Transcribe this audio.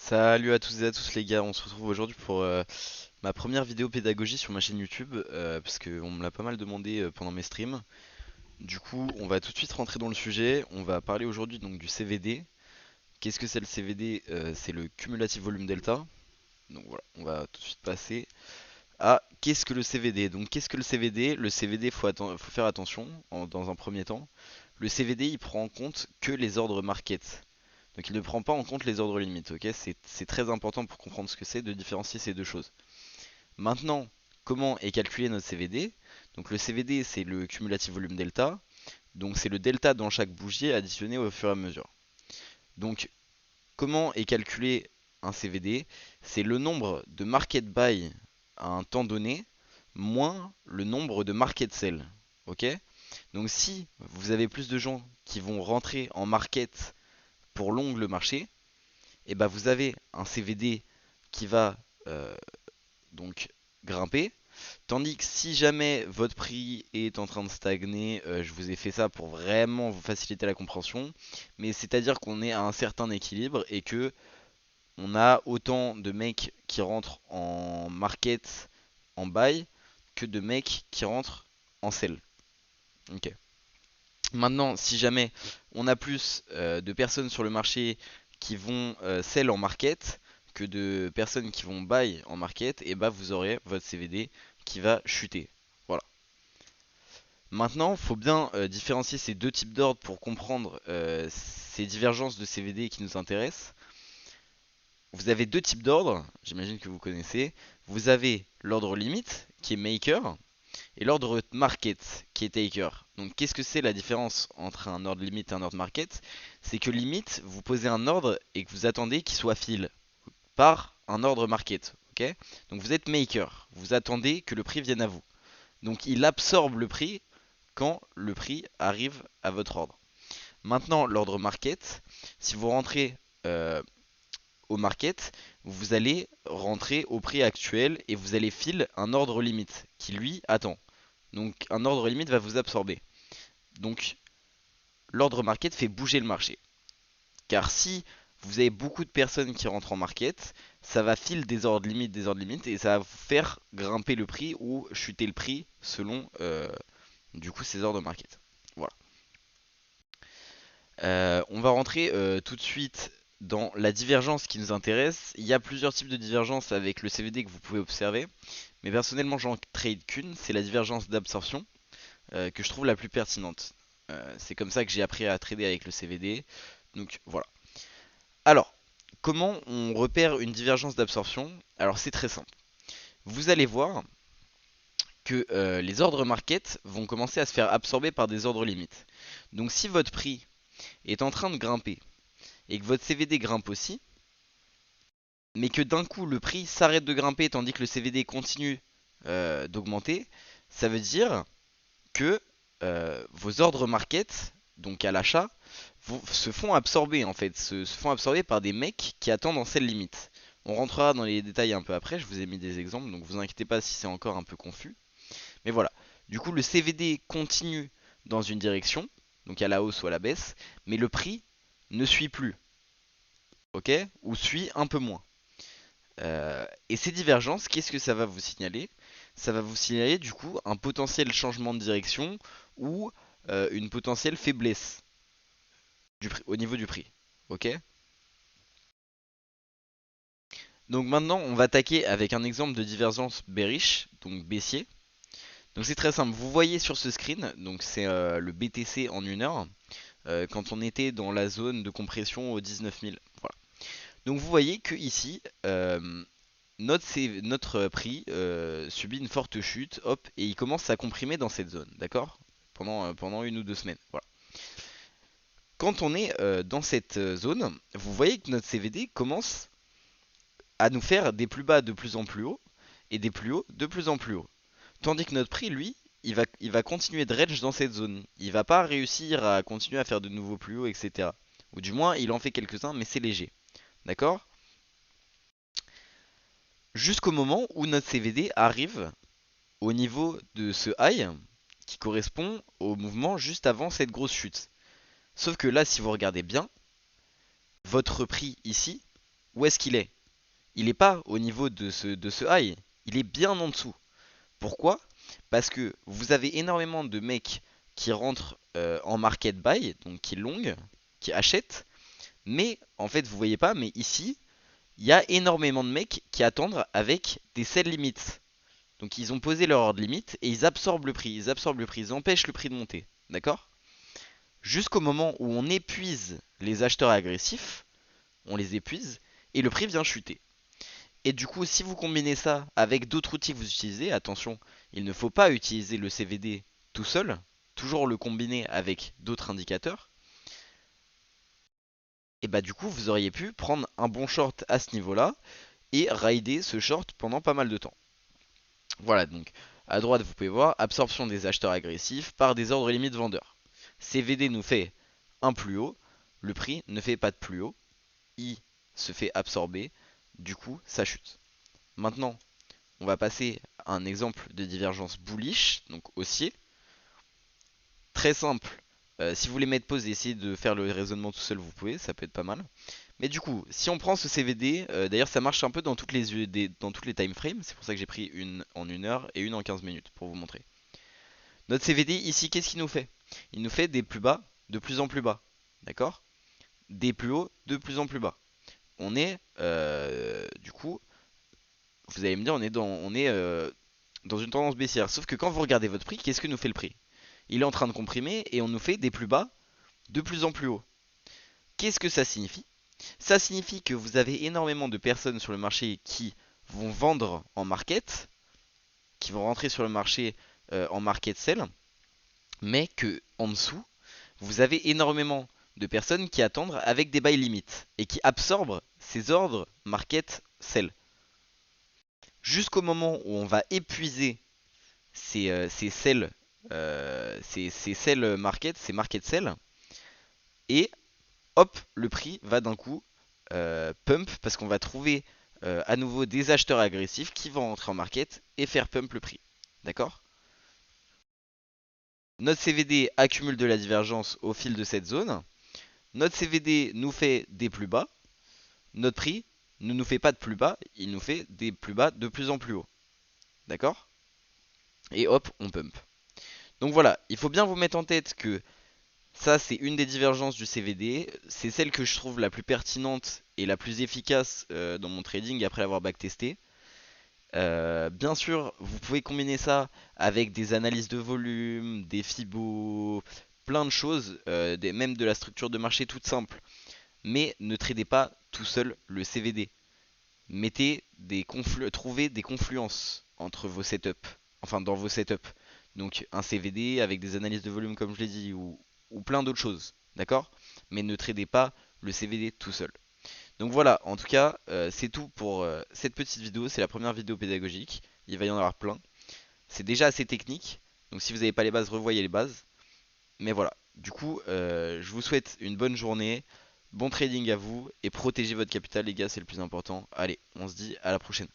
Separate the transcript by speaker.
Speaker 1: Salut à toutes et à tous les gars, on se retrouve aujourd'hui pour ma première vidéo pédagogie sur ma chaîne YouTube parce qu'on me l'a pas mal demandé pendant mes streams. Du coup, on va tout de suite rentrer dans le sujet. On va parler aujourd'hui donc du CVD. Qu'est-ce que c'est le CVD? C'est le cumulative volume delta. Donc voilà, on va tout de suite passer à qu'est-ce que le CVD. Donc qu'est-ce que le CVD? Le CVD, faut faire attention dans un premier temps. Le CVD, il prend en compte que les ordres market. Donc il ne prend pas en compte les ordres limites, ok? C'est très important pour comprendre ce que c'est de différencier ces deux choses. Maintenant, comment est calculé notre CVD? Donc le CVD c'est le cumulatif volume delta, donc c'est le delta dans chaque bougie additionné au fur et à mesure. Donc comment est calculé un CVD? C'est le nombre de market buy à un temps donné moins le nombre de market sell, ok? Donc si vous avez plus de gens qui vont rentrer en market pour long le marché, et bah vous avez un CVD qui va euh, donc grimper. Tandis que si jamais votre prix est en train de stagner, je vous ai fait ça pour vraiment vous faciliter la compréhension, mais c'est-à-dire qu'on est à un certain équilibre et que on a autant de mecs qui rentrent en market, en buy, que de mecs qui rentrent en sell. Ok. Maintenant, si jamais on a plus de personnes sur le marché qui vont sell en market que de personnes qui vont buy en market, et bah vous aurez votre CVD qui va chuter. Voilà. Maintenant, il faut bien différencier ces deux types d'ordres pour comprendre ces divergences de CVD qui nous intéressent. Vous avez deux types d'ordres, j'imagine que vous connaissez. Vous avez l'ordre limite qui est maker et l'ordre market qui est taker. Donc qu'est-ce que c'est la différence entre un ordre limite et un ordre market? C'est que limite, vous posez un ordre et que vous attendez qu'il soit fill par un ordre market. Ok? Donc vous êtes maker, vous attendez que le prix vienne à vous. Donc il absorbe le prix quand le prix arrive à votre ordre. Maintenant, l'ordre market, si vous rentrez au market, vous allez rentrer au prix actuel et vous allez fill un ordre limite qui lui attend. Donc un ordre limite va vous absorber. Donc l'ordre market fait bouger le marché. Car si vous avez beaucoup de personnes qui rentrent en market, ça va filer des ordres limites, et ça va vous faire grimper le prix ou chuter le prix selon du coup ces ordres market. Voilà. On va rentrer tout de suite dans la divergence qui nous intéresse. Il y a plusieurs types de divergences avec le CVD que vous pouvez observer. Mais personnellement j'en trade qu'une, c'est la divergence d'absorption que je trouve la plus pertinente. C'est comme ça que j'ai appris à trader avec le CVD. Donc voilà. Alors, comment on repère une divergence d'absorption? Alors c'est très simple. Vous allez voir que les ordres market vont commencer à se faire absorber par des ordres limites. Donc si votre prix est en train de grimper et que votre CVD grimpe aussi, mais que d'un coup le prix s'arrête de grimper tandis que le CVD continue d'augmenter, ça veut dire que vos ordres market, donc à l'achat, se font absorber en fait, se font absorber par des mecs qui attendent en sell limite. On rentrera dans les détails un peu après, je vous ai mis des exemples, donc vous inquiétez pas si c'est encore un peu confus. Mais voilà, du coup le CVD continue dans une direction, donc à la hausse ou à la baisse, mais le prix ne suit plus, ok? Ou suit un peu moins. Et ces divergences, qu'est-ce que ça va vous signaler? Ça va vous signaler du coup un potentiel changement de direction ou une potentielle faiblesse au niveau du prix. Ok? Donc maintenant, on va attaquer avec un exemple de divergence bearish, donc baissier. Donc c'est très simple. Vous voyez sur ce screen, donc c'est le BTC en une heure, quand on était dans la zone de compression aux 19 000. Voilà. Donc vous voyez que ici, notre prix subit une forte chute, hop, et il commence à comprimer dans cette zone, d'accord? Pendant une ou deux semaines. Voilà. Quand on est dans cette zone, vous voyez que notre CVD commence à nous faire des plus bas de plus en plus haut et des plus hauts de plus en plus haut. Tandis que notre prix, lui, il va continuer de range dans cette zone. Il va pas réussir à continuer à faire de nouveaux plus hauts, etc. Ou du moins, il en fait quelques-uns, mais c'est léger. D'accord? Jusqu'au moment où notre CVD arrive au niveau de ce high qui correspond au mouvement juste avant cette grosse chute. Sauf que là, si vous regardez bien, votre prix ici où est-ce qu'il est? Il est pas au niveau de ce high, il est bien en dessous. Pourquoi? Parce que vous avez énormément de mecs qui rentrent en market buy, donc qui long, qui achètent, mais en fait vous voyez pas, mais ici, il y a énormément de mecs qui attendent avec des sell limits. Donc ils ont posé leur ordre limite et ils absorbent le prix, ils absorbent le prix, ils empêchent le prix de monter. D'accord? Jusqu'au moment où on épuise les acheteurs agressifs, on les épuise et le prix vient chuter. Et du coup, si vous combinez ça avec d'autres outils que vous utilisez, attention, il ne faut pas utiliser le CVD tout seul, toujours le combiner avec d'autres indicateurs, et bah du coup, vous auriez pu prendre un bon short à ce niveau-là et rider ce short pendant pas mal de temps. Voilà, donc à droite, vous pouvez voir absorption des acheteurs agressifs par des ordres limites vendeurs. CVD nous fait un plus haut, le prix ne fait pas de plus haut, I se fait absorber, du coup, ça chute. Maintenant, on va passer à un exemple de divergence bullish, donc haussier. Très simple. Si vous voulez mettre pause et essayer de faire le raisonnement tout seul, vous pouvez, ça peut être pas mal. Mais du coup, si on prend ce CVD, d'ailleurs ça marche un peu dans dans toutes les time frames, c'est pour ça que j'ai pris une en 1 heure et une en 15 minutes pour vous montrer. Notre CVD ici, qu'est-ce qu'il nous fait? Il nous fait des plus bas de plus en plus bas. D'accord? Des plus hauts de plus en plus bas. On est, du coup, vous allez me dire, on est dans une tendance baissière. Sauf que quand vous regardez votre prix, qu'est-ce que nous fait le prix? Il est en train de comprimer et on nous fait des plus bas de plus en plus haut. Qu'est-ce que ça signifie? Ça signifie que vous avez énormément de personnes sur le marché qui vont vendre en market, qui vont rentrer sur le marché en market sell, mais que en dessous, vous avez énormément de personnes qui attendent avec des buy limits et qui absorbent ces ordres market sell. Jusqu'au moment où on va épuiser ces sell, ces sell market, ces market sell, et hop, le prix va d'un coup pump parce qu'on va trouver à nouveau des acheteurs agressifs qui vont rentrer en market et faire pump le prix. D'accord? Notre CVD accumule de la divergence au fil de cette zone. Notre CVD nous fait des plus bas. Notre prix ne nous fait pas de plus bas, il nous fait des plus bas de plus en plus haut. D'accord? Et hop, on pump. Donc voilà, il faut bien vous mettre en tête que ça, c'est une des divergences du CVD. C'est celle que je trouve la plus pertinente et la plus efficace dans mon trading après l'avoir backtesté. Bien sûr, vous pouvez combiner ça avec des analyses de volume, des Fibo, plein de choses, même de la structure de marché toute simple. Mais ne tradez pas tout seul le CVD. Trouvez des confluences entre vos setups, enfin dans vos setups. Donc un CVD avec des analyses de volume comme je l'ai dit, ou plein d'autres choses, d'accord? Mais ne tradez pas le CVD tout seul. Donc voilà, en tout cas, c'est tout pour cette petite vidéo. C'est la première vidéo pédagogique. Il va y en avoir plein. C'est déjà assez technique. Donc si vous n'avez pas les bases, revoyez les bases. Mais voilà. Du coup, je vous souhaite une bonne journée. Bon trading à vous. Et protégez votre capital, les gars, c'est le plus important. Allez, on se dit à la prochaine.